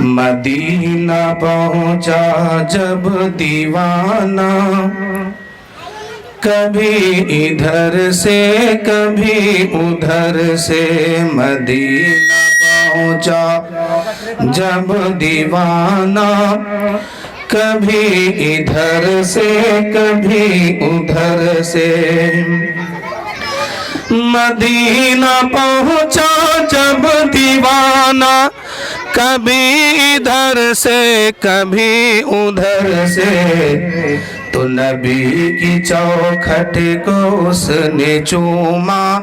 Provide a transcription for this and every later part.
مدینہ پہنچا جب دیوانہ، کبھی ادھر سے کبھی ادھر سے، مدینہ پہنچا جب دیوانہ، کبھی ادھر سے کبھی ادھر سے، مدینہ پہنچا جب دیوانہ، کبھی ادھر سے کبھی ادھر سے، تو نبی کی چوکھٹ کو اس نے چوما،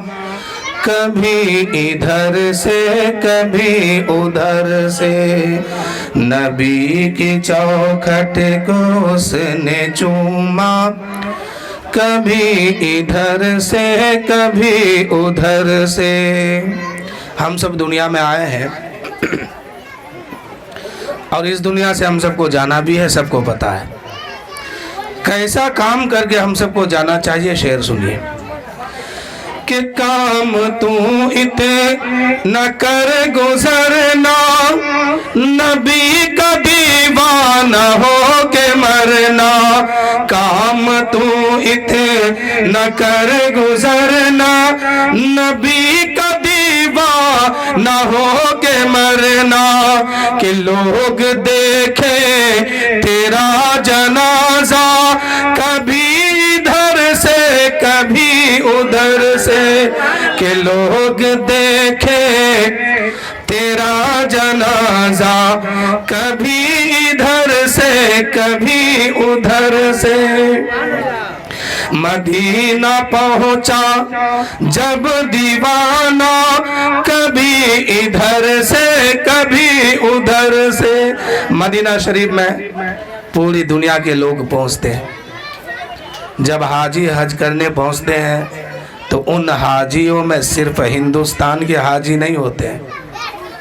کبھی ادھر سے کبھی ادھر سے، نبی کی چوکھٹ کو اس نے چوما، کبھی ادھر سے کبھی ادھر سے۔ ہم سب دنیا میں آئے ہیں اور اس دنیا سے ہم سب کو جانا بھی ہے، سب کو پتا ہے۔ کیسا کام کر کے ہم سب کو جانا چاہیے، شعر سنیے کہ کام تو اتنا کر گزرنا، نبی کا دیوانہ ہو کے مرنا، کام تو اتنا کر گزرنا، نبی کا دیوانہ ہو کے مرنا، کہ لوگ دیکھیں تیرا جنازہ، کبھی ادھر سے کبھی ادھر سے، کہ لوگ دیکھیں تیرا جنازہ، کبھی ادھر سے کبھی ادھر سے، مدینہ پہنچا جب دیوانہ، کبھی ادھر سے کبھی ادھر سے۔ مدینہ شریف میں پوری دنیا کے لوگ پہنچتے ہیں۔ جب حاجی حج کرنے پہنچتے ہیں تو ان حاجیوں میں صرف ہندوستان کے حاجی نہیں ہوتے ہیں،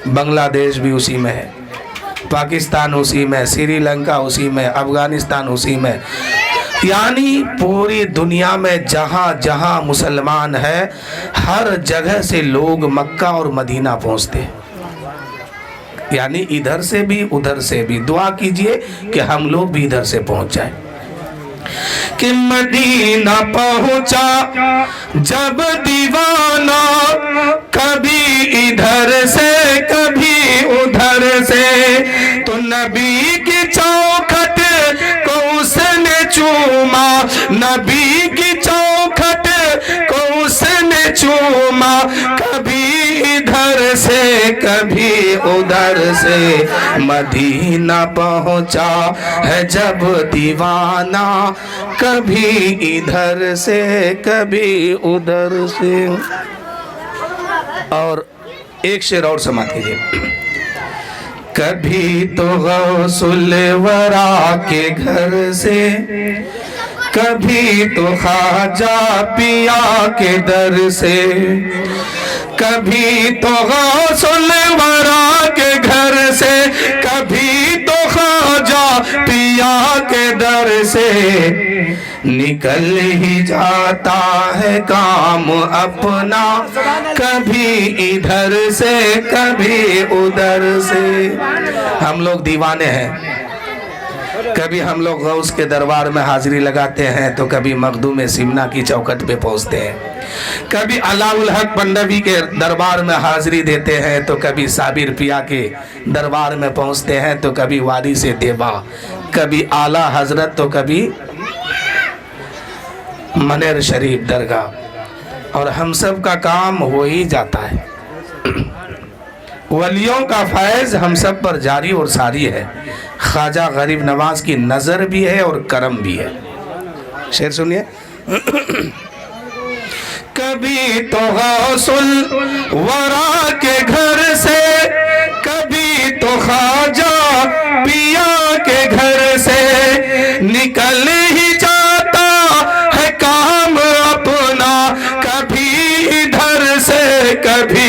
بنگلہ دیش بھی اسی میں ہے، پاکستان اسی میں، سری لنکا اسی میں، افغانستان اسی میں، یعنی پوری دنیا میں جہاں جہاں مسلمان ہے، ہر جگہ سے لوگ مکہ اور مدینہ پہنچتے ہیں، یعنی ادھر سے بھی ادھر سے بھی۔ دعا کیجئے کہ ہم لوگ بھی ادھر سے پہنچ جائیں۔ کہ مدینہ پہنچا جب دیوانہ، کبھی ادھر سے کبھی ادھر سے، تو نبی کی چوکھٹ کو اس نے چوما، نبی کی چوکھٹ کو اس نے چوما، کبھی ادھر سے کبھی ادھر سے، مدینہ پہنچا ہے جب دیوانہ، کبھی ادھر سے کبھی ادھر سے۔ اور ایک شعر اور سماعت کیجئے۔ کبھی تو غوث الورا کے گھر سے، کبھی تو خواجہ پیا کے در سے، کبھی تو غوث الورا کے گھر سے، کبھی تو خواجہ پیا کے در سے، نکل ہی جاتا ہے کام اپنا، کبھی ادھر سے کبھی ادھر سے۔ ہم لوگ دیوانے ہیں، کبھی ہم لوگ غوث کے دربار میں حاضری لگاتے ہیں، تو کبھی مخدوم سمنا کی چوکھٹ پہ پہنچتے ہیں، کبھی علاء الحق پنڈوی کے دربار میں حاضری دیتے ہیں، تو کبھی صابر پیا کے دربار میں پہنچتے ہیں، تو کبھی وادی سے دیبا، کبھی اعلیٰ حضرت، تو کبھی منیر شریف درگاہ۔ اور ہم سب کا کام ہو ہی جاتا ہے، ولیوں کا فیض ہم سب پر جاری اور ساری ہے، خواجہ غریب نواز کی نظر بھی ہے اور کرم بھی ہے۔ شعر سنیے۔ کبھی تو غوث الورا کے گھر سے، کبھی تو خواجہ پیا کے گھر سے، نکل ہی جاتا ہے کام اپنا، کبھی ادھر سے کبھی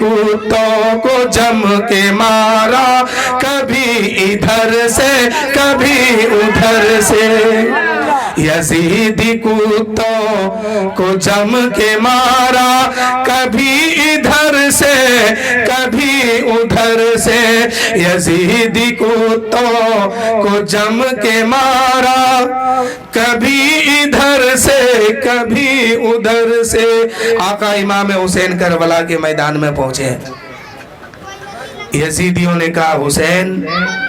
کتوں کو جم کے مارا، کبھی ادھر سے کبھی ادھر سے، یزیدی کتوں کو جم کے مارا، کبھی ادھر سے کبھی ادھر سے، یزیدی کتوں کو جم کے مارا، کبھی ادھر سے کبھی ادھر سے۔ آقا امام حسین کربلا کے میدان میں پہنچے، یزیدیوں نے کہا حسین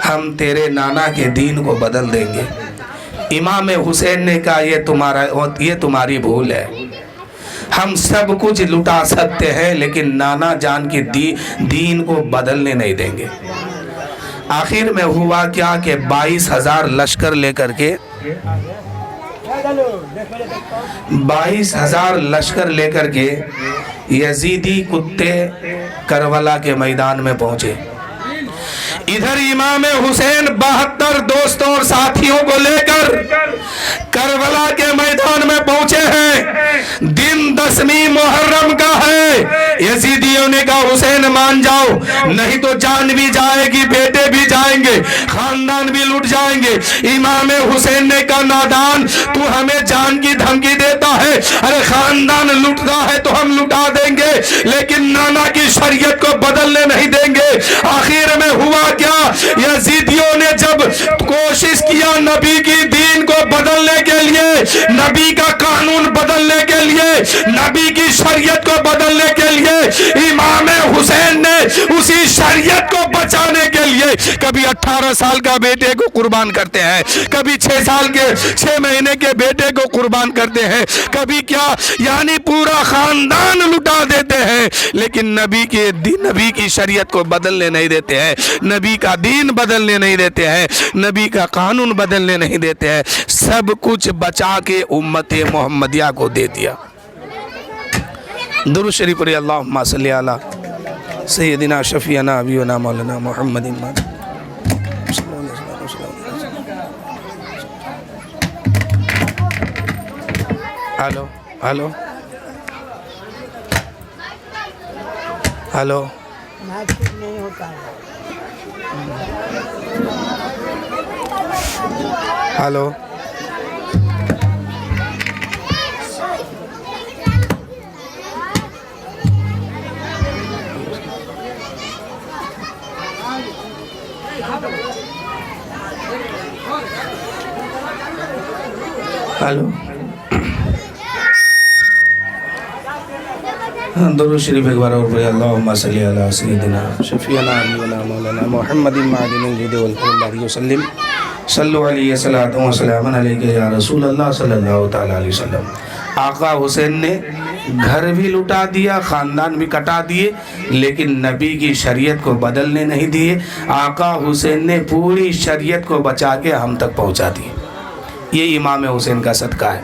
ہم تیرے نانا کے دین کو بدل دیں گے۔ امام حسین نے کہا یہ تمہاری بھول ہے، ہم سب کچھ لٹا سکتے ہیں لیکن نانا جان کی دین کو بدلنے نہیں دیں گے۔ آخر میں ہوا کیا کہ 22,000 لشکر لے کر کے 22,000 لشکر لے کر کے یزیدی کتے کربلا کے میدان میں پہنچے۔ ادھر امام حسین 72 دوستوں اور ساتھیوں کو لے کر کربلا کے میدان میں پہنچے ہیں۔ دن 10ویں محرم کا ہے۔ یزیدیوں نے کہا حسین مان جاؤ، نہیں تو جان بھی جائے گی، بیٹے بھی جائیں گے، خاندان بھی لٹ جائیں گے۔ امام حسین نے کہا نادان تو ہمیں جان کی دھمکی دیتا ہے، ارے خاندان لٹتا ہے تو ہم لٹا دیں گے لیکن نانا کی شریعت کو بدلنے نہیں دیں گے۔ آخر میں ہوا کیا، یزیدیوں نے جب کوشش کیا نبی کی دین کو بدلنے کے لیے، نبی کا قانون بدلنے کے لیے، نبی کی شریعت کو بدلنے کے لیے، امام حسین نے اسی شریعت کو بچانے کے لیے کبھی 18 سال کا بیٹے کو قربان کرتے ہیں، کبھی 6 مہینے کے بیٹے کو قربان کرتے ہیں، کبھی کیا یعنی پورا خاندان لٹا دیتے ہیں لیکن نبی کی شریعت کو بدلنے نہیں دیتے ہیں، نبی کا دین بدلنے نہیں دیتے ہیں، نبی کا قانون بدلنے نہیں دیتے ہیں، سب کچھ بچا کے امت محمدیہ کو دے دیا۔ درود شریف پڑھیے، اللہم صلی علی سیدنا شفیعنا حبیبنا مولانا Muhammad. Hello hello hello hello hello درود شریف ایک بار اور پڑھیں، اللہم صلی علی سیدنا شفیعنا حبیبنا مولانا محمد معدن الجود والکرم بارک وسلم صلو علیہ صلاۃ و سلام علیک یا رسول اللہ صلی اللہ تعالیٰ علیہ وسلم۔ آقا حسین نے گھر بھی لٹا دیا، خاندان بھی کٹا دیے لیکن نبی کی شریعت کو بدلنے نہیں دیے۔ آقا حسین نے پوری شریعت کو بچا کے ہم تک پہنچا دی۔ یہ امام حسین کا صدقہ ہے۔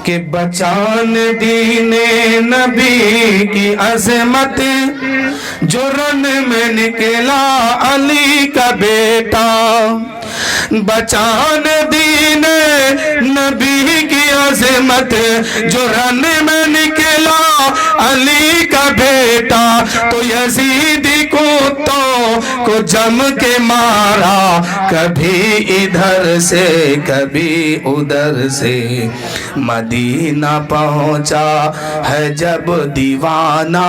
کہ بچان دین نبی کی عظمت، جو رن میں نکلا علی کا بیٹا، بچان دین نبی کی عظمت، جو رن میں نکلا علی کا بیٹا، تو یزیدی کتوں کو جم کے مارا، کبھی ادھر سے کبھی ادھر سے، مدینہ پہنچا ہے جب دیوانہ،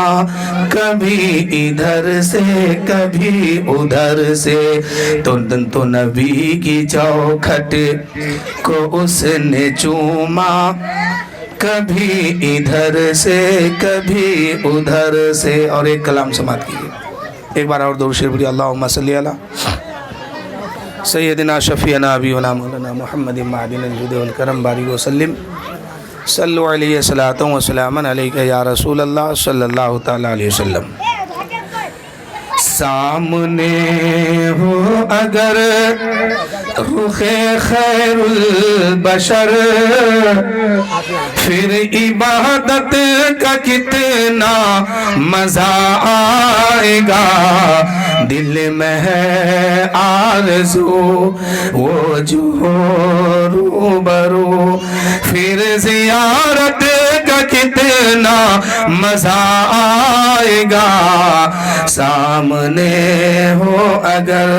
کبھی ادھر سے کبھی ادھر سے، تو نبی کی چوکھٹ کو اس نے چوما، کبھی ادھر سے کبھی ادھر سے۔ اور ایک کلام سماعت کیجئے، ایک بار اور درود شریف پڑھیے، اللہم صلی علی سیدنا شفیعنا حبیبنا مولانا محمد معدن الجود والکرم بارک وسلم صلو علیہ صلاۃ و سلام علیک یا رسول اللہ صلی اللہ تعالیٰ علیہ وسلم۔ سامنے ہو اگر رخ خیر البشر پھر عبادت کا کتنا مزہ آئے گا دل میں ہے آرزو وہ جو روبرو پھر زیارت کا کتنا مزہ آئے گا سامنے ہو اگر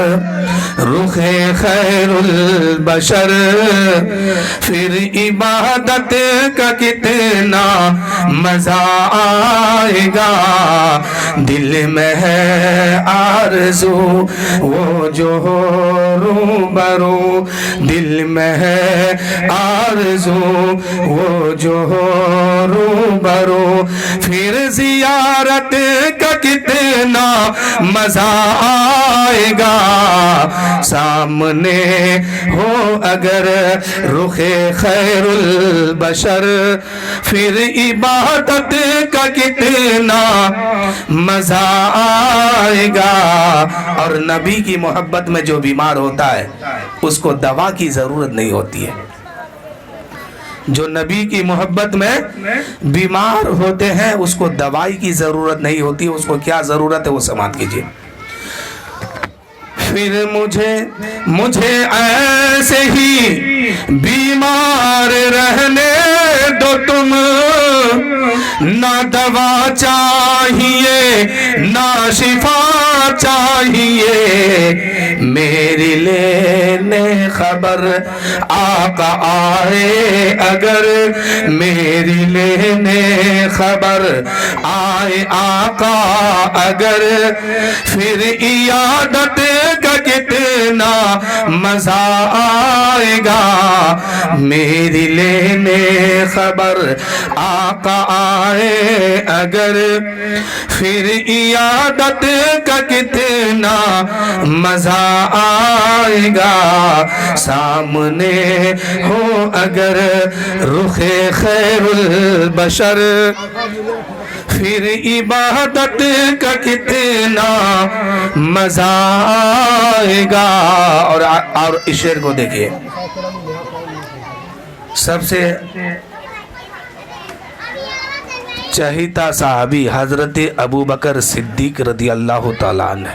رخ خیر البشر پھر عبادت کا کتنا مزہ آئے گا دل میں ہے آرزو وہ جو روبرو دل میں ہے آرزو وہ جو روبرو پھر زیارت کا کتنا مزہ آئے گا سامنے ہو اگر رخ خیر البشر پھر عبادت کا کتنا مزہ آئے گا اور نبی کی محبت میں جو بیمار ہوتا ہے اس کو دوا کی ضرورت نہیں ہوتی ہے جو نبی کی محبت میں بیمار ہوتے ہیں اس کو دوائی کی ضرورت نہیں ہوتی اس کو کیا ضرورت ہے وہ سماعت کیجئے پھر مجھے ایسے ہی بیمار رہنے دو تم نہ دوا چاہیے نہ شفا چاہیے میری لینے خبر آقا آئے اگر میری لینے خبر آئے آقا اگر پھر عیادت کا کتنا مزہ آئے گا میری لینے خبر آقا آئے اگر پھر عیادت کا کتنا مزہ آئے گا سامنے ہو اگر رخ خیر البشر پھر عبادت کا کتنا مزہ آئے گا اور اس شعر کو دیکھیے سب سے چہیتا صحابی حضرت ابو بکر صدیق رضی اللہ تعالیٰ عنہ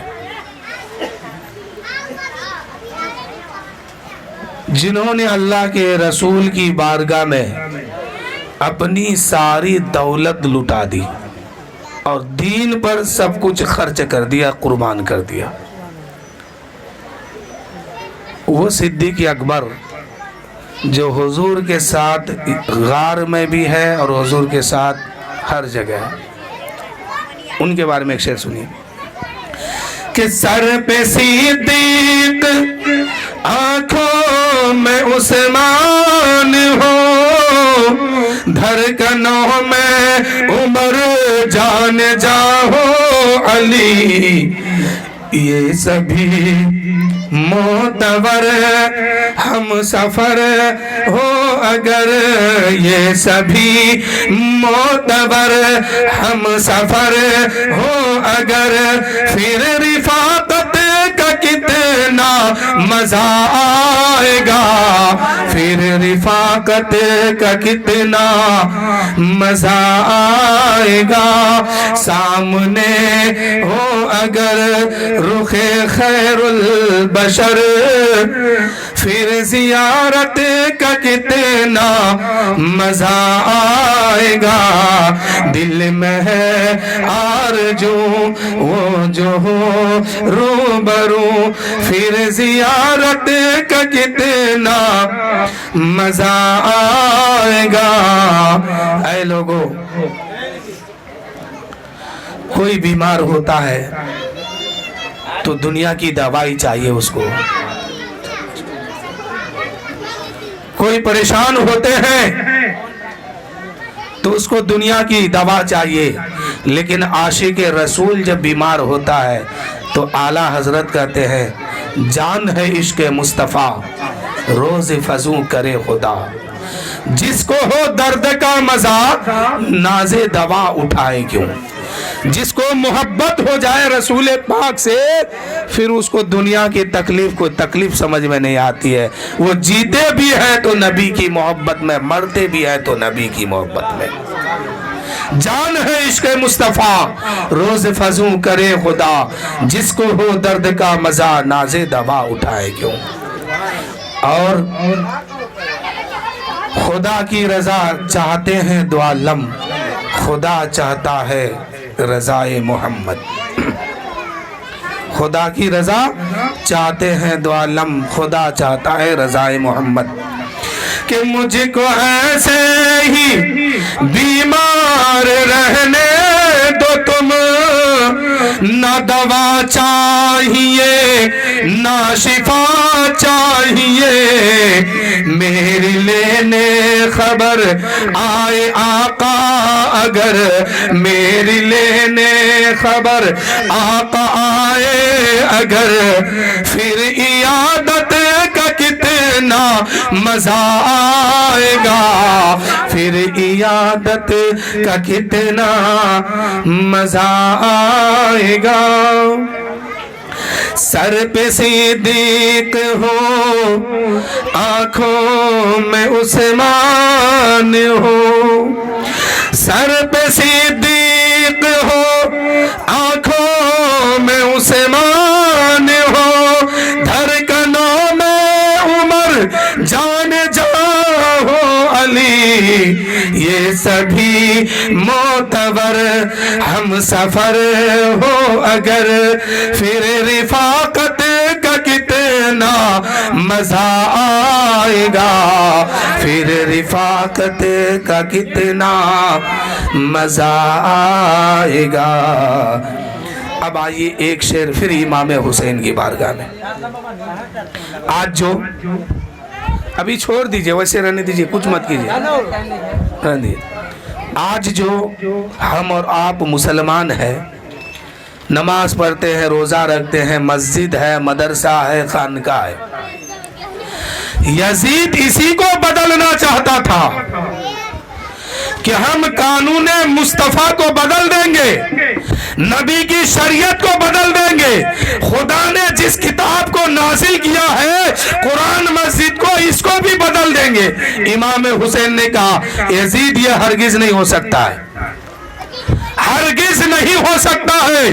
جنہوں نے اللہ کے رسول کی بارگاہ میں اپنی ساری دولت لٹا دی اور دین پر سب کچھ خرچ کر دیا قربان کر دیا وہ صدیق اکبر جو حضور کے ساتھ غار میں بھی ہے اور حضور کے ساتھ ہر جگہ ہے ان کے بارے میں ایک شعر سنیے کہ سر پہ صدیق آنکھوں میں عثمان ہو دھڑکنوں میں عمر جان جاؤ علی یہ سبھی معتبر ہم سفر ہو اگر یہ سبھی معتبر ہم سفر ہو اگر پھر رفاقت کا کتنا مزہ آئے گا پھر رفاقت کا کتنا مزہ آئے گا سامنے ہو اگر رخ خیر البشر پھر زیارت کا کتنا مزہ آئے گا دل میں ہے آرزو وہ جو روبرو پھر زیارت کا کتنا مزہ آئے گا اے لوگوں کوئی بیمار ہوتا ہے تو دنیا کی دوائی چاہیے اس کو کوئی پریشان ہوتے ہیں تو اس کو دنیا کی دوا چاہیے لیکن عاشق رسول جب بیمار ہوتا ہے تو اعلیٰ حضرت کہتے ہیں جان ہے عشق مصطفیٰ روز فزوں کرے خدا جس کو ہو درد کا مزہ نازے دوا اٹھائے کیوں. جس کو محبت ہو جائے رسول پاک سے پھر اس کو دنیا کی تکلیف کو تکلیف سمجھ میں نہیں آتی ہے. وہ جیتے بھی ہے تو نبی کی محبت میں, مرتے بھی ہے تو نبی کی محبت میں. جان ہے عشق مصطفیٰ روز فزوں کرے خدا, جس کو ہو درد کا مزہ نازے دوا اٹھائے کیوں. اور خدا کی رضا چاہتے ہیں دو عالم, خدا چاہتا ہے رضائے محمد. خدا کی رضا چاہتے ہیں دو عالم, خدا چاہتا ہے رضائے محمد. کہ مجھ کو ایسے ہی بیمار رہنے دو تم, نہ دوا چاہیے نہ شفا چاہیے. میری لینے خبر آئے آقا اگر, میری لینے خبر آقا آئے اگر, پھر عیادت کا کتنا مزہ آئے گا, پھر عیادت کا کتنا مزہ آئے گا. سر پہ صدیق ہو آنکھوں میں عثمان ہو, سر پہ صدیق ہو آنکھوں میں عثمان ہو, دھڑکنوں میں عمر جان جہاں ہو علی. یہ سبھی معتبر ہم سفر ہو اگر, پھر رفاقت کا کتنا مزہ آئے گا, پھر رفاقت کا کتنا مزہ آئے گا. اب آئیے ایک شعر پھر امام حسین کی بارگاہ میں. آج جو ابھی چھوڑ دیجئے, ویسے رہنے دیجئے, کچھ مت کیجئے. آج جو ہم اور آپ مسلمان ہیں, نماز پڑھتے ہیں, روزہ رکھتے ہیں, مسجد ہے, مدرسہ ہے, خانقاہ ہے. یزید اسی کو بدلنا چاہتا تھا کہ ہم قانون مصطفیٰ کو بدل دیں گے, نبی کی شریعت کو بدل دیں گے. خدا نے جس کتاب کو نازل کیا ہے قرآن مسجد کو, اس کو بھی بدل دیں گے. امام حسین نے کہا یزید یہ ہرگز نہیں ہو سکتا ہے, ہرگز نہیں ہو سکتا ہے.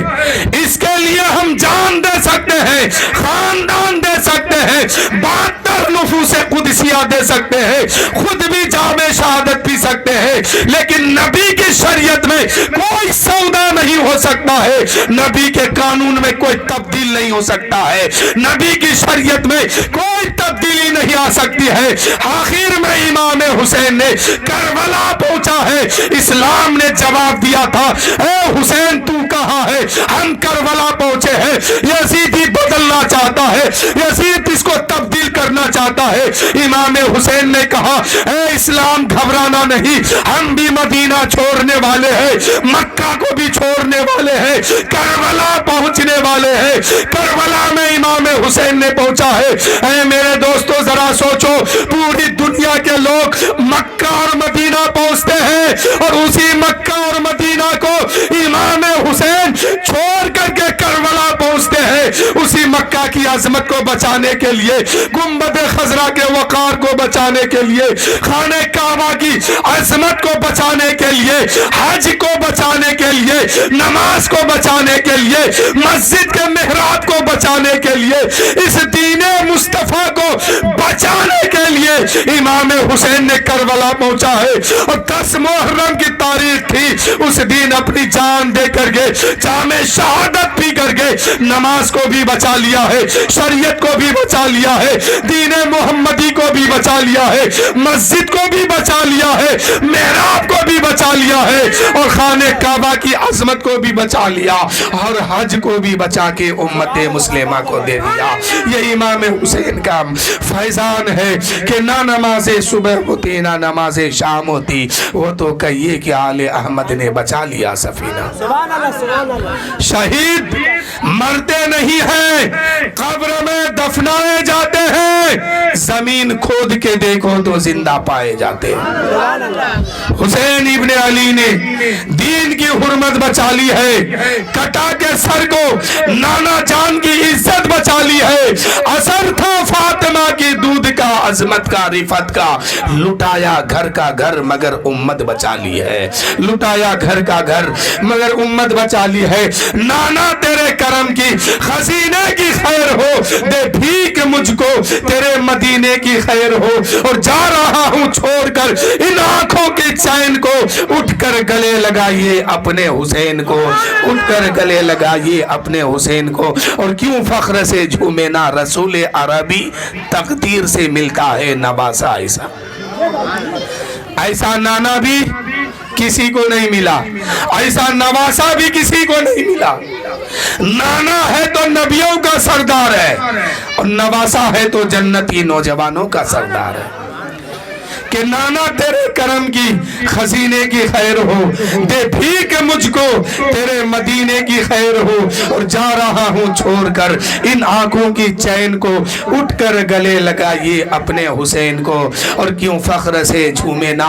اس کے لیے ہم جان دے سکتے ہیں, خاندان دے سکتے ہیں, 72 نفوس قدسیہ دے سکتے ہیں, خود بھی جام شہادت پی سکتے ہیں, لیکن نبی کی شریعت میں کوئی سودا نہیں ہو سکتا ہے, نبی کے قانون میں کوئی تبدیل نہیں ہو سکتا ہے, نبی کی شریعت میں کوئی تبدیلی نہیں آ سکتی ہے. آخر میں امام حسین نے کربلا پہنچا ہے, اسلام نے جواب دیا تھا اے حسین تو کہاں ہے, ہم کربلا پہنچے ہیں. یزید ہی بدلنا چاہتا ہے, یزید اس کو تبدیل کرنا چاہتا ہے. امام حسین نے کہا اے اسلام گھبرانا نہیں, ہم بھی مدینہ چھوڑنے والے ہیں, مکہ کو بھی چھوڑنے والے ہیں, کربلا پہنچنے والے ہیں. کربلا میں امام حسین نے پہنچا ہے. اے میرے دوستو ذرا سوچو, پوری دنیا کے لوگ مکہ اور مدینہ پہنچتے ہیں اور اسی مکہ اور مدینہ کو امام حسین چھوڑ کر کے کربلا پہنچتے ہیں. اسی مکہ کی عظمت کو بچانے کے لیے, گنبد خضرا کے وقار کو بچانے کے لیے, خانہ کعبہ کی عظمت کو بچانے کے لیے, حج کو بچانے کے لیے, نماز کو بچانے کے لیے, مسجد کے محراب کو بچانے کے لیے, اس دین مصطفیٰ کو بچانے کے لیے امام حسین نے کربلا پہنچا ہے. اور 10 محرم کی تاریخ تھی, اس دن اپنی جان دے کر گئے, جامع شہادت پی کر گئے, نماز کو بھی بچا لیا ہے, شریعت کو بھی بچا لیا ہے, دین محمدی کو بھی بچا لیا ہے, مسجد کو بھی بچا لیا ہے, محراب کو بھی بچا لیا ہے, اور خانہ کعبہ کی عظمت کو بھی بچا لیا, اور حج کو بھی بچا کے امت مسلمہ کو دے دیا. یہ امام حسین کا فیضان ہے کہ نہ نماز صبح ہوتی نہ نماز شام ہوتی, وہ تو کہیے کہ آل احمد نے بچا لیا سفینہ. شہید مرتے نہیں ہیں، قبر میں دفنائے جاتے ہیں، زمین کھود کے دیکھو تو زندہ پائے جاتے ہیں۔ حسین ابن علی نے دین کی حرمت بچا لی ہے، کٹا کے سر کو نانا جان کی عزت بچا لی ہے، اثر تھا فاطمہ کی دودھ کا، عظمت کا، رفت کا، لٹایا گھر کا گھر مگر امت بچا لی ہے، لٹایا گھر کا گھر مگر امت بچا لی ہے۔ نانا تیرے کرم کی خزینے کی خیر ہو، دے بھیک مجھ کو تیرے مدینے کی خیر ہو، اور جا رہا ہوں چھوڑ کر ان آنکھوں کے چین کو، اٹھ کر گلے لگائیے اپنے حسین کو، اٹھ کر گلے لگائیے اپنے حسین کو۔ اور کیوں فخر سے جھومے نا رسول عربی، تقدیر سے ملتا ہے نواسا ایسا، ایسا نانا بھی کسی کو نہیں ملا، ایسا نواسا بھی کسی کو نہیں ملا۔ نانا ہے تو نبیوں کا سردار ہے، اور نواسا ہے تو جنتی نوجوانوں کا سردار ہے۔ کہ نانا تیرے کرم کی خزینے کی خیر ہو، دے بھیک مجھ کو تیرے مدینے کی خیر ہو، اور جا رہا ہوں چھوڑ کر ان آنکھوں کی چین کو، اٹھ کر گلے لگائیے اپنے حسین کو۔ اور کیوں فخر سے جھومے نا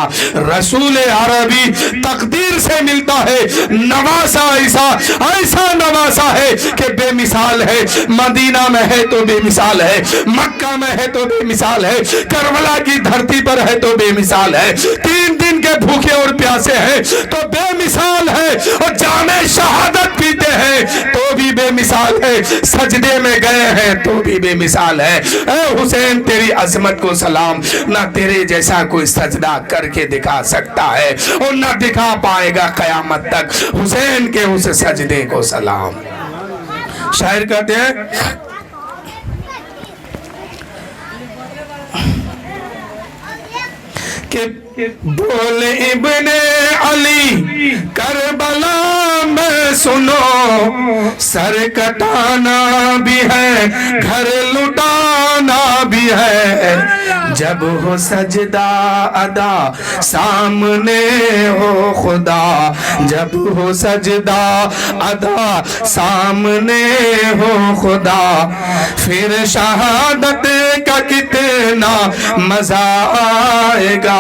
رسول عربی، تقدیر سے ملتا ہے نواسا ایسا، ایسا نواسا ہے کہ بے مثال ہے، مدینہ میں ہے تو بے مثال ہے، مکہ میں ہے تو بے مثال ہے، کربلا کی دھرتی پر ہے تو بے مثال ہے، 3 دن کے بھوکے اور پیاسے ہیں تو بے مثال ہے، اور جام شہادت پیتے ہیں تو بھی بے مثال ہے، سجدے میں گئے ہیں تو بھی بے مثال ہے۔ اے حسین تیری عظمت کو سلام، نہ تیرے جیسا کوئی سجدہ کر کے دکھا سکتا ہے، اور نہ دکھا پائے گا قیامت تک، حسین کے اس سجدے کو سلام۔ شاعر کہتے ہیں کہ بول ابن علی کربلا میں سنو، سر کٹانا بھی ہے گھر لٹانا بھی ہے، جب ہو سجدہ ادا سامنے ہو خدا، جب ہو سجدہ ادا سامنے ہو خدا، پھر شہادت کا کتنا مزہ آئے گا،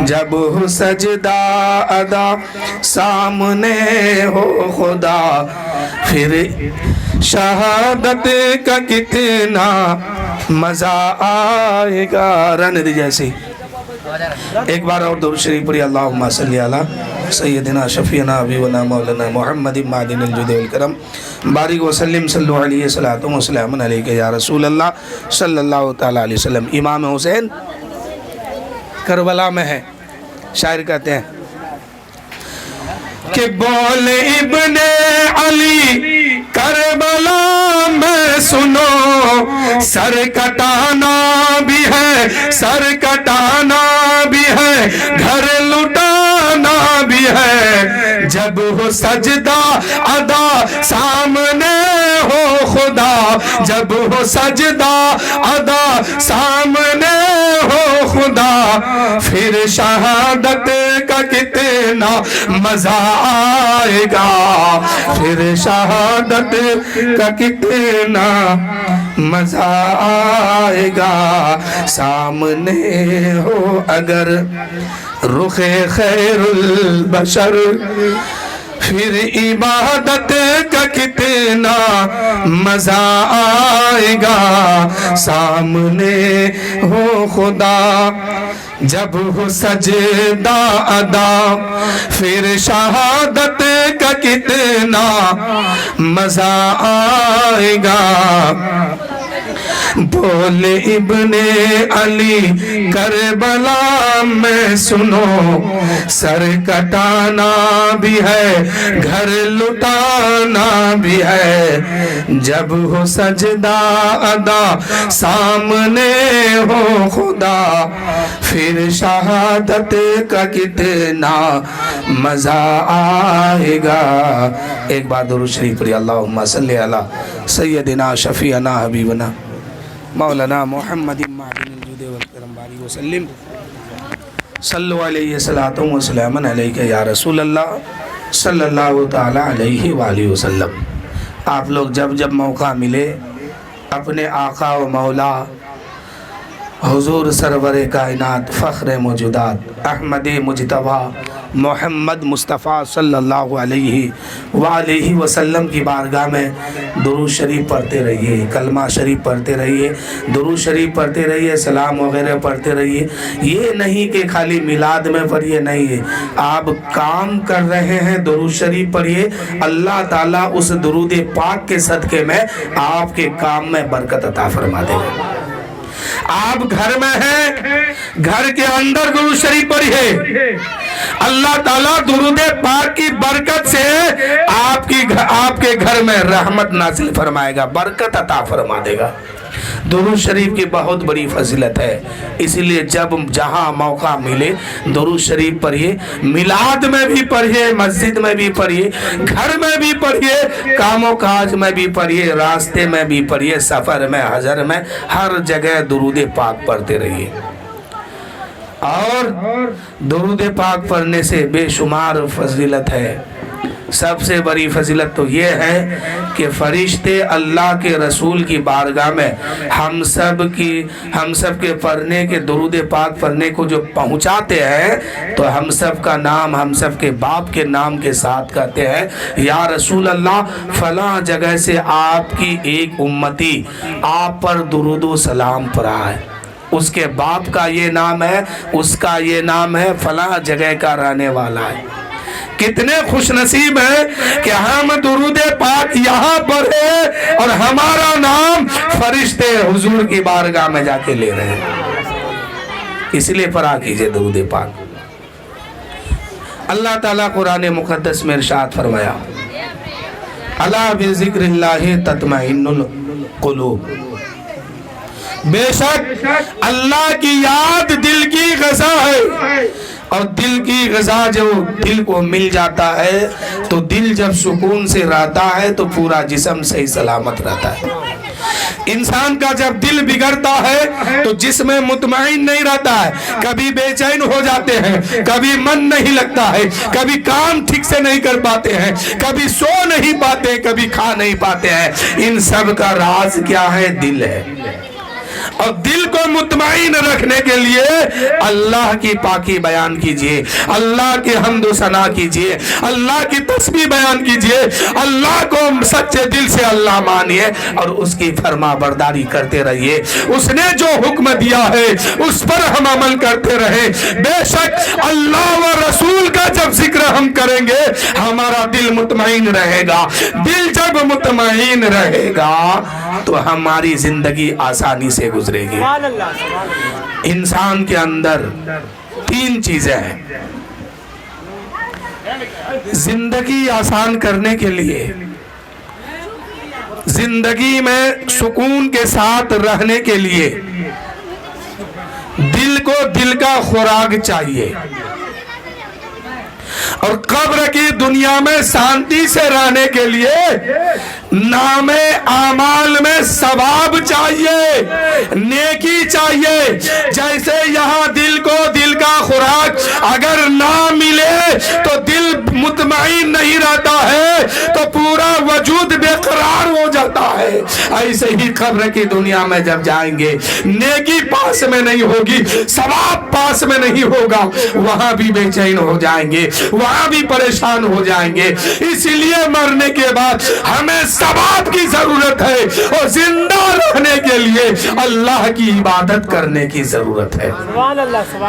جب ہو سجدہ ادا سامنے ہو خدا، پھر شہادت کا کتنا مزہ آئے گا۔ رن دی جیسی ایک بار اور درود شریف پڑھی، اللہم صلی علی سیدنا شفیعنا حبیبنا مولانا محمد معدن الجود والکرم، بارک وسلم صلو علیہ صلاۃ و سلام علیکہ یا رسول اللہ صلی اللہ تعالی علیہ وسلم۔ امام حسین کربلا میں ہے، شاعر کہتے ہیں کہ بول ابن علی کربلا میں سنو، سر کٹانا بھی ہے، سر کٹانا بھی ہے، گھر لٹانا بھی ہے، جب ہو سجدہ ادا سامنے ہو خدا، جب ہو سجدہ ادا سامنے ہو خدا، پھر شہادت کا کتنا مزہ آئے گا، پھر شہادت کا کتنا مزہ آئے گا، سامنے ہو اگر رخ خیر البشر، پھر عبادت کا کتنا مزہ آئے گا، سامنے ہو خدا، جب ہو سجدہ ادا، پھر شہادت کا کتنا مزہ آئے گا، بول ابن علی کربلا میں سنو، سر کٹانا بھی ہے گھر لٹانا بھی ہے، جب ہو سجدہ ادا سامنے ہو خدا، پھر شہادت کا کتنا مزہ آئے گا۔ ایک بار درود شریف پڑھی، اللہم صلی علی سیدنا شفیعنا حبیبنا مولانا محمد معدن الجود والکرم، بارک وسلم صلو علیہ صلاۃ و سلام علیکہ یا رسول اللہ صلی اللہ تعالی علیہ وآلہ وسلم۔ آپ لوگ جب جب موقع ملے اپنے آقا و مولا حضور سرور کائنات فخر موجودات احمد مجتبی محمد مصطفیٰ صلی اللہ علیہ وآلہ وسلم کی بارگاہ میں درود شریف پڑھتے رہیے، کلمہ شریف پڑھتے رہیے، درود شریف پڑھتے رہیے، سلام وغیرہ پڑھتے رہیے۔ یہ نہیں کہ خالی میلاد میں پڑھیے، نہیں ہے، آپ کام کر رہے ہیں درود شریف پڑھیے، اللہ تعالیٰ اس درود پاک کے صدقے میں آپ کے کام میں برکت عطا فرما دے گا۔ آپ گھر میں ہیں، گھر کے اندر درود شریف پڑھیے، اللہ تعالیٰ درود پاک کی برکت سے آپ کے گھر میں رحمت نازل فرمائے گا، برکت عطا فرما دے گا۔ درود شریف کی بہت بڑی فضیلت ہے، اسی لیے جب جہاں موقع ملے درود شریف پڑھیے، میلاد میں بھی پڑھیے، مسجد میں بھی پڑھیے، گھر میں بھی پڑھیے، کام و کاج میں بھی پڑھیے، راستے میں بھی پڑھیے، سفر میں، حضر میں، ہر جگہ درود پاک پڑھتے رہیے۔ اور درود پاک پڑھنے سے بے شمار فضیلت ہے۔ سب سے بڑی فضیلت تو یہ ہے کہ فرشتے اللہ کے رسول کی بارگاہ میں ہم سب کے پڑھنے کے درود پاک پڑھنے کو جو پہنچاتے ہیں تو ہم سب کا نام ہم سب کے باپ کے نام کے ساتھ کہتے ہیں، یا رسول اللہ فلاں جگہ سے آپ کی ایک امتی آپ پر درود و سلام پڑھا ہے، اس کے باپ کا یہ نام ہے، اس کا یہ نام ہے، فلاں جگہ کا رہنے والا ہے۔ کتنے خوش نصیب ہیں کہ ہم درود پاک یہاں پڑھے اور ہمارا نام فرشتے حضور کی بارگاہ میں جا کے لے رہے ہیں۔ اس لیے پڑھا کیجئے درود پاک۔ اللہ تعالیٰ قرآن مقدس میں ارشاد فرمایا، الا بذکر اللہ تطمئن القلوب، بے شک اللہ کی یاد دل کی غذا ہے، اور دل کی غذا جو دل کو مل جاتا ہے تو دل جب سکون سے رہتا ہے تو پورا جسم صحیح سلامت رہتا ہے۔ انسان کا جب دل بگڑتا ہے تو جسم مطمئن نہیں رہتا ہے، کبھی بے چین ہو جاتے ہیں، کبھی من نہیں لگتا ہے، کبھی کام ٹھیک سے نہیں کر پاتے ہیں، کبھی سو نہیں پاتے، کبھی کھا نہیں پاتے ہیں۔ ان سب کا راز کیا ہے؟ دل ہے۔ اور دل کو مطمئن رکھنے کے لیے اللہ کی پاکی بیان کیجئے، اللہ کی حمد و ثنا کیجئے، اللہ کی تسبیح بیان کیجئے، اللہ کو سچے دل سے اللہ مانیے اور اس کی فرما برداری کرتے رہیے۔ اس نے جو حکم دیا ہے اس پر ہم عمل کرتے رہیں۔ بے شک اللہ و رسول کا جب ذکر ہم کریں گے ہمارا دل مطمئن رہے گا۔ دل جب مطمئن رہے گا تو ہماری زندگی آسانی سے گزرے گی۔ انسان کے اندر تین چیزیں ہیں۔ زندگی آسان کرنے کے لیے، زندگی میں سکون کے ساتھ رہنے کے لیے دل کو دل کا خوراک چاہیے، اور قبر کی دنیا میں شانتی سے رہنے کے لیے نام اعمال میں ثواب چاہیے، نیکی چاہیے۔ جیسے یہاں دل کو دل کا خوراک اگر نہ ملے تو دل مطمئن نہیں رہتا ہے تو پورا وجود بے قرار ہو جاتا ہے، ایسے ہی قبر کی دنیا میں جب جائیں گے نیکی پاس میں نہیں ہوگی، ثواب پاس میں نہیں ہوگا، وہاں بھی بے چین ہو جائیں گے، وہاں بھی پریشان ہو جائیں گے۔ اسی لیے مرنے کے بعد ہمیں ثواب کی ضرورت ہے اور زندہ رہنے کے لیے اللہ کی عبادت کرنے کی ضرورت ہے،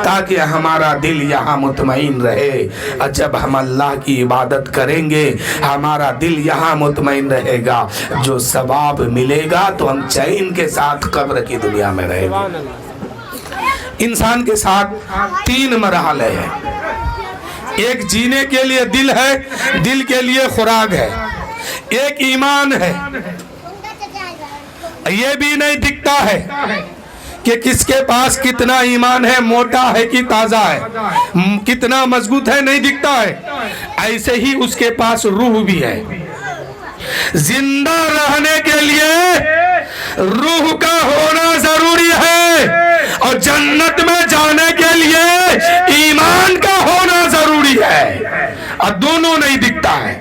تاکہ ہمارا دل یہاں مطمئن رہے۔ اور جب ہم اللہ کی عبادت کریں گے ہمارا دل یہاں مطمئن رہے گا، جو ثواب ملے گا تو ہم چین کے ساتھ قبر کی دنیا میں رہیں گے۔ انسان کے ساتھ تین مرحلے ہیں۔ ایک جینے کے لیے دل ہے، دل کے لیے خوراک ہے۔ ایک ایمان ہے، یہ بھی نہیں دکھتا ہے کہ کس کے پاس کتنا ایمان ہے، موٹا ہے کہ تازہ ہے، کتنا مضبوط ہے، نہیں دکھتا ہے۔ ایسے ہی اس کے پاس روح بھی ہے۔ زندہ رہنے کے لیے روح کا ہونا ضروری ہے، اور جنت میں جانے کے لیے ایمان کا ہونا ضروری ہے، اور دونوں نہیں دکھتا ہے۔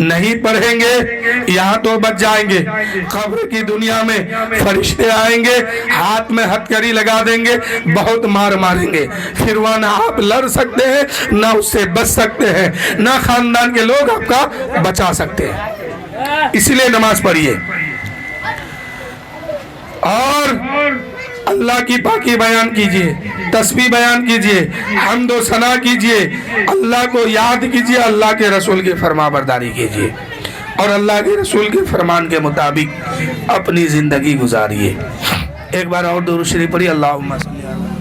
نہیں پڑھیں گے یہاں تو بچ جائیں گے، قبر کی دنیا میں فرشتے آئیں گے، ہاتھ میں ہتھکڑی لگا دیں گے، بہت مار ماریں گے، پھر وہاں نہ آپ لڑ سکتے ہیں نہ اس سے بچ سکتے ہیں، نہ خاندان کے لوگ آپ کا بچا سکتے ہیں۔ اسی لیے نماز پڑھیے اور اللہ کی پاکی بیان کیجئے، تسبیح بیان کیجئے، حمد و ثنا کیجئے، اللہ کو یاد کیجئے، اللہ کے رسول کی فرما برداری کیجئے اور اللہ کے رسول کے فرمان کے مطابق اپنی زندگی گزاریے۔ ایک بار اور درود شریف پڑھیے، اللہم صلی اللہ علیہ وسلم۔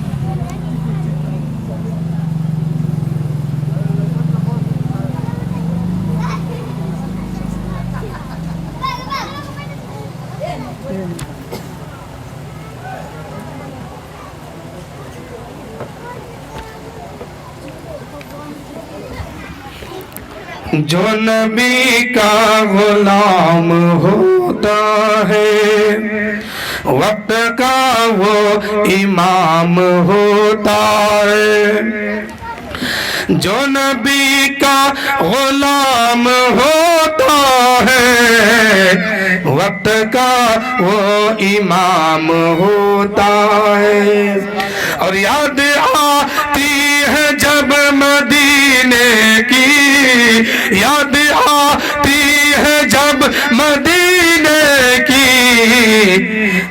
جو نبی کا غلام ہوتا ہے وقت کا وہ امام ہوتا ہے، جو نبی کا غلام ہوتا ہے وقت کا وہ امام ہوتا ہے، اور یاد آتی ہے جب مدینے کی، یاد آتی ہے جب مدینے کی،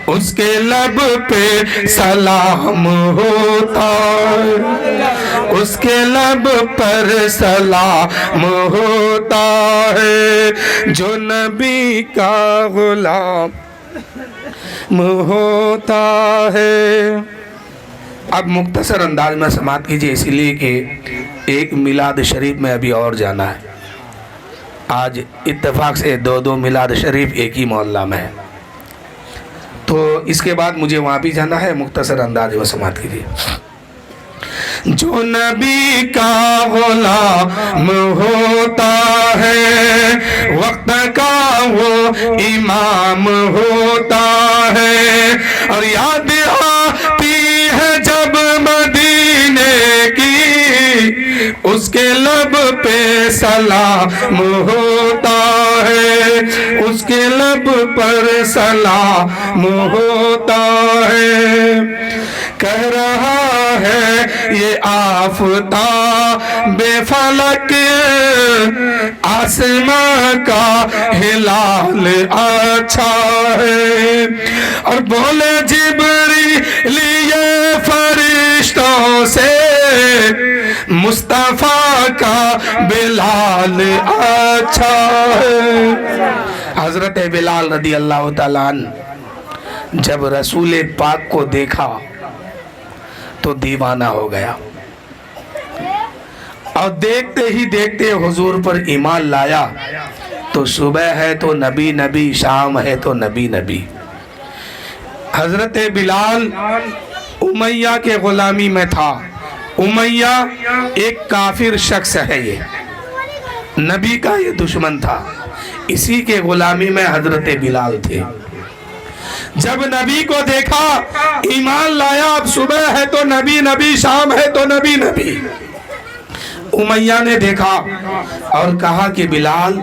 اس کے لب پہ سلام ہوتا ہے، اس کے لب پر سلام ہوتا ہے، جو نبی کا غلام ہوتا ہے۔ اب مختصر انداز میں سماعت کیجئے، اسی لیے کہ ایک میلاد شریف میں ابھی اور جانا ہے۔ آج اتفاق سے دو میلاد شریف ایک ہی محلہ میں ہے، تو اس کے بعد مجھے وہاں بھی جانا ہے۔ مختصر انداز میں سماعت کیجئے۔ جو نبی کا غلام ہوتا ہے وقت کا وہ امام ہوتا ہے، اور یاد آتی ہے جب مدینے کی، اس کے لب پہ سلام ہوتا ہے، اس کے لب پر سلام ہوتا ہے۔ کہہ رہا ہے یہ آفتاب فلک آسمان کا ہلال اچھا ہے، اور بولے جبریل یہ فرشتوں سے مصطفیٰ کا بلال اچھا ہے۔ حضرت بلال رضی اللہ تعالیٰ عنہ جب رسول پاک کو دیکھا تو دیوانہ ہو گیا، اور دیکھتے ہی دیکھتے حضور پر ایمان لایا، تو صبح ہے تو نبی نبی، شام ہے تو نبی نبی۔ حضرت بلال امیہ کے غلامی میں تھا۔ امیہ ایک کافر شخص ہے، یہ نبی کا یہ دشمن تھا، اسی کے غلامی میں حضرت بلال تھے۔ جب نبی کو دیکھا ایمان لایا، اب صبح ہے تو نبی نبی، شام ہے تو نبی نبی۔ امیہ نے دیکھا اور کہا کہ بلال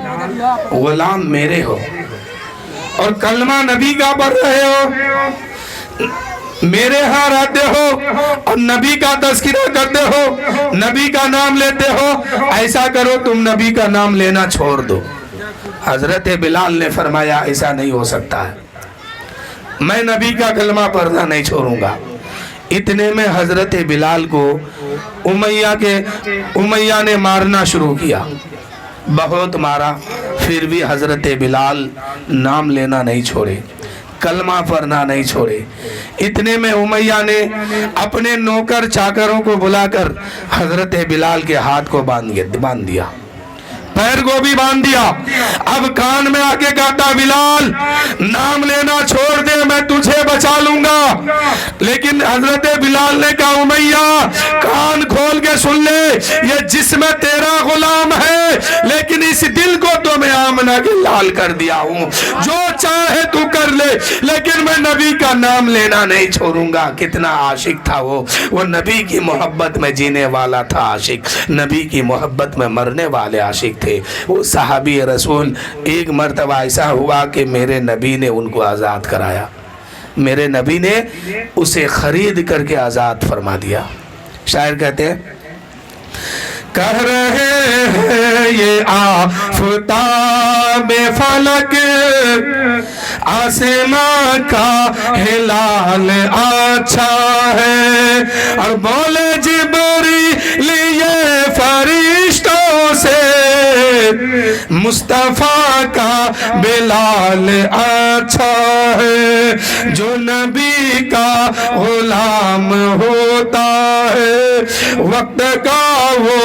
غلام میرے ہو، اور کلمہ نبی کا پڑھ رہے ہو، میرے ہاں رہتے ہو اور نبی کا تذکرہ کرتے ہو، نبی کا نام لیتے ہو، ایسا کرو تم نبی کا نام لینا چھوڑ دو۔ حضرت بلال نے فرمایا ایسا نہیں ہو سکتا ہے، میں نبی کا کلمہ پڑھنا نہیں چھوڑوں گا۔ اتنے میں حضرت بلال کو امیہ نے مارنا شروع کیا، بہت مارا، پھر بھی حضرت بلال نام لینا نہیں چھوڑے، کلمہ پڑھنا نہیں چھوڑے۔ اتنے میں امیہ نے اپنے نوکر چاکروں کو بلا کر حضرت بلال کے ہاتھ کو باندھ دیا، پیر کو بھی باندھ دیا۔ اب کان میں آکے کہتا بلال نام لینا چھوڑ دے، میں تجھے بچا لوں گا۔ لیکن حضرت بلال نے کہا امیہ کان کھول کے سن لے، یہ جسم تیرا غلام ہے، لیکن اس دل کو تو میں آمنہ کے لال کر دیا ہوں، جو چاہے تو کر لے، لیکن میں نبی کا نام لینا نہیں چھوڑوں گا۔ کتنا عاشق تھا وہ نبی کی محبت میں جینے والا تھا عاشق، نبی کی محبت میں مرنے والے عاشق تھے وہ صحابی رسول، ایک مرتبہ ایسا ہوا کہ میرے نبی نے ان کو آزاد کرایا، میرے نبی نے اسے خرید کر کے آزاد فرما دیا۔ شاعر کہتے ہیں کہہ رہے ہیں یہ آفتاب فلک آسمان کا ہلال اچھا ہے، اور بولے جبریل یہ فرشتوں سے مصطفیٰ کا بلال اچھا ہے، جو نبی کا غلام ہوتا ہے وقت کا وہ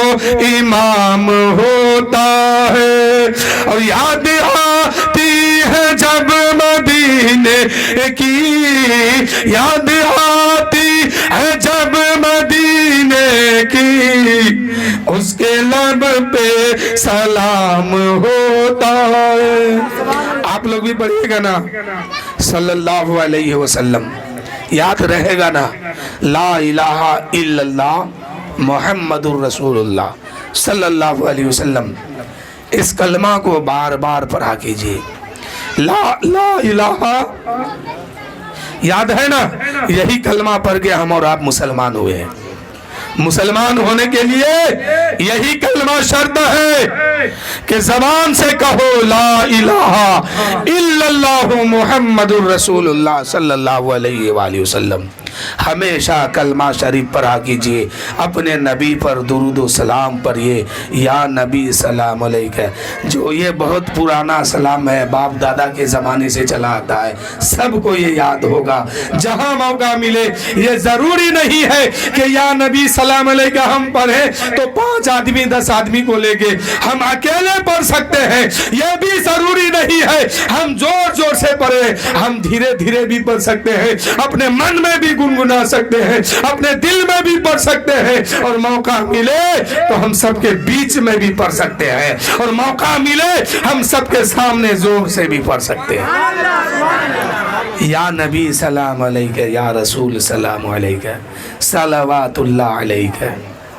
امام ہوتا ہے، اور یاد آتی ہے جب مدینے کی، یاد آتی ہے جب مدینے کی، اس کے لب پہ سلام ہوتا ہے۔ آپ لوگ بھی پڑھیے گا نا صلی اللہ علیہ وسلم، یاد رہے گا نا لا الہ الا اللہ محمد الرسول اللہ صلی اللہ علیہ وسلم، اس کلمہ کو بار بار پڑھا کیجئے۔ لا الہ یاد ہے نا، یہی کلمہ پڑھ کے ہم اور آپ مسلمان ہوئے ہیں۔ مسلمان ہونے کے لیے یہی کلمہ شرط ہے کہ زبان سے کہو لا الہ الا اللہ محمد الرسول اللہ صلی اللہ علیہ وآلہ وسلم۔ ہمیشہ کلمہ شریف پڑھا کیجئے، اپنے نبی پر درود و سلام پڑھیے، یا نبی سلام علیکہ، جو یہ بہت پرانا سلام ہے، باپ دادا کے زمانے سے چلا آتا ہے، سب کو یہ یاد ہوگا۔ جہاں موقع ملے، یہ ضروری نہیں ہے کہ یا نبی سلام علیکہ ہم پڑھیں تو 5 آدمی 10 آدمی کو لے کے، ہم اکیلے پڑھ سکتے ہیں، یہ بھی ضروری نہیں ہے ہم زور زور سے پڑھیں، ہم دھیرے دھیرے بھی پڑھ سکتے ہیں، اپنے من میں بھی گنگنا سکتے ہیں، اپنے دل میں بھی پڑھ سکتے ہیں، اور موقع ملے تو ہم سب کے بیچ میں بھی پڑھ سکتے ہیں، اور موقع ملے ہم سب کے سامنے زور سے بھی پڑھ سکتے ہیں۔ یا نبی سلام علیکہ، یا رسول سلام علیکہ، صلوات اللہ علیکہ،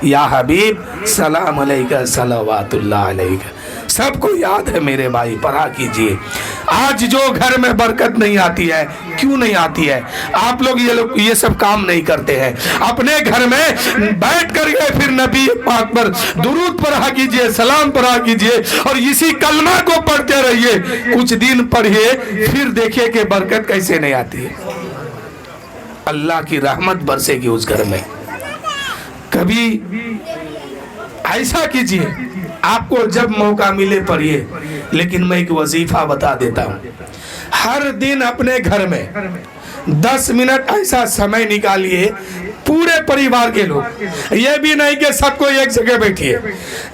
یا حبیب سلام علیکہ، صلوات اللہ علیکہ۔ سب کو یاد ہے میرے بھائی، پڑھا کیجئے۔ آج جو گھر میں برکت نہیں آتی ہے، کیوں نہیں آتی ہے؟ آپ لوگ یہ سب کام نہیں کرتے ہیں، اپنے گھر میں بیٹھ کر کے پھر نبی پاک پر درود پڑھا کیجئے، سلام پڑھا کیجئے، اور اسی کلمہ کو پڑھتے رہیے، کچھ دن پڑھیے، پھر دیکھیے کہ برکت کیسے نہیں آتی ہے، اللہ کی رحمت برسے گی اس گھر میں۔ کبھی ایسا کیجئے، آپ کو جب موقع ملے پڑھیے، لیکن میں ایک وظیفہ بتا دیتا ہوں، ہر دن اپنے گھر میں 10 منٹ ایسا سمے نکالیے، پورے پریوار کے لوگ، یہ بھی نہیں کہ سب کو ایک جگہ بیٹھیے،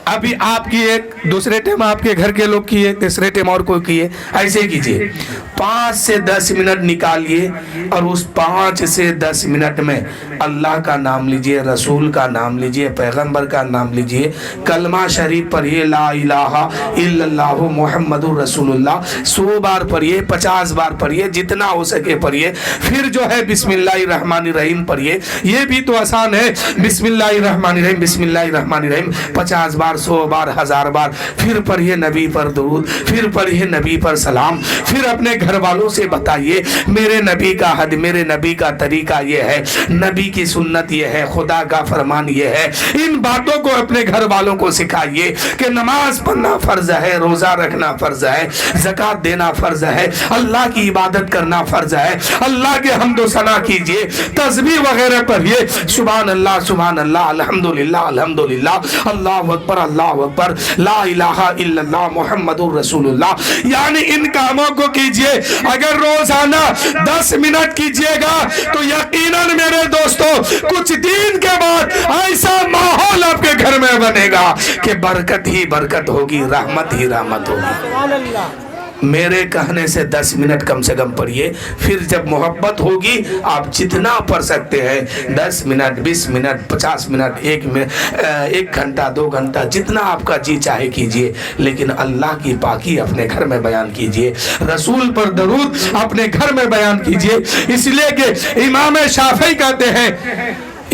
ابھی آپ کی ایک دوسرے ٹائم آپ کے گھر کے لوگ کیے، تیسرے ٹائم اور کوئی کیے، ایسے کیجئے، 5 سے 10 منٹ نکالیے، اور اس 5 سے 10 منٹ میں اللہ کا نام لیجئے، رسول کا نام لیجئے، پیغمبر کا نام لیجئے، کلمہ شریف پڑھیے، لا الہ الا اللہ محمد الرسول اللہ 100 بار پڑھیے، 50 بار پڑھیے، جتنا ہو سکے پڑھیے، پھر جو ہے بسم اللہ الرحمن الرحیم پڑھیے، یہ بھی تو آسان ہے، بسم اللہ الرحمن الرحیم، بسم اللہ الرحمن الرحیم 50 بار، 100 بار، 1000 بار، پھر پڑھیے نبی پر درود، پھر پڑھیے نبی پر سلام، پھر اپنے گھر والوں سے بتائیے میرے نبی کا حد، میرے نبی کا طریقہ یہ ہے، نبی کی سنت یہ ہے، خدا کا فرمان یہ ہے۔ ان باتوں کو اپنے گھر والوں کو سکھائیے کہ نماز پڑھنا فرض ہے، روزہ رکھنا فرض ہے، زکوٰۃ دینا فرض ہے، اللہ کی عبادت کرنا فرض ہے، اللہ کے حمد و ثنا کیجئے، تسبیح وغیرہ پڑھیے، سبحان اللہ سبحان اللہ، الحمدللہ الحمدللہ، اللہ اکبر اللہ اکبر، لا الہ الا اللہ محمد الرسول اللہ، یعنی ان کاموں کو کیجئے۔ اگر روزانہ 10 منٹ کیجئے گا تو یقیناً میرے دوستوں کچھ دن کے بعد ایسا ماحول آپ کے گھر میں بنے گا کہ برکت ہی برکت ہوگی، رحمت ہی رحمت ہوگی۔ میرے کہنے سے 10 منٹ کم سے کم پڑھیے، پھر جب محبت ہوگی آپ جتنا پڑھ سکتے ہیں، 10 منٹ 20 منٹ 50 منٹ 1 گھنٹہ 2 گھنٹہ جتنا آپ کا جی چاہے کیجئے، لیکن اللہ کی پاکی اپنے گھر میں بیان کیجئے، رسول پر درود اپنے گھر میں بیان کیجئے، اس لیے کہ امام شافعی کہتے ہیں،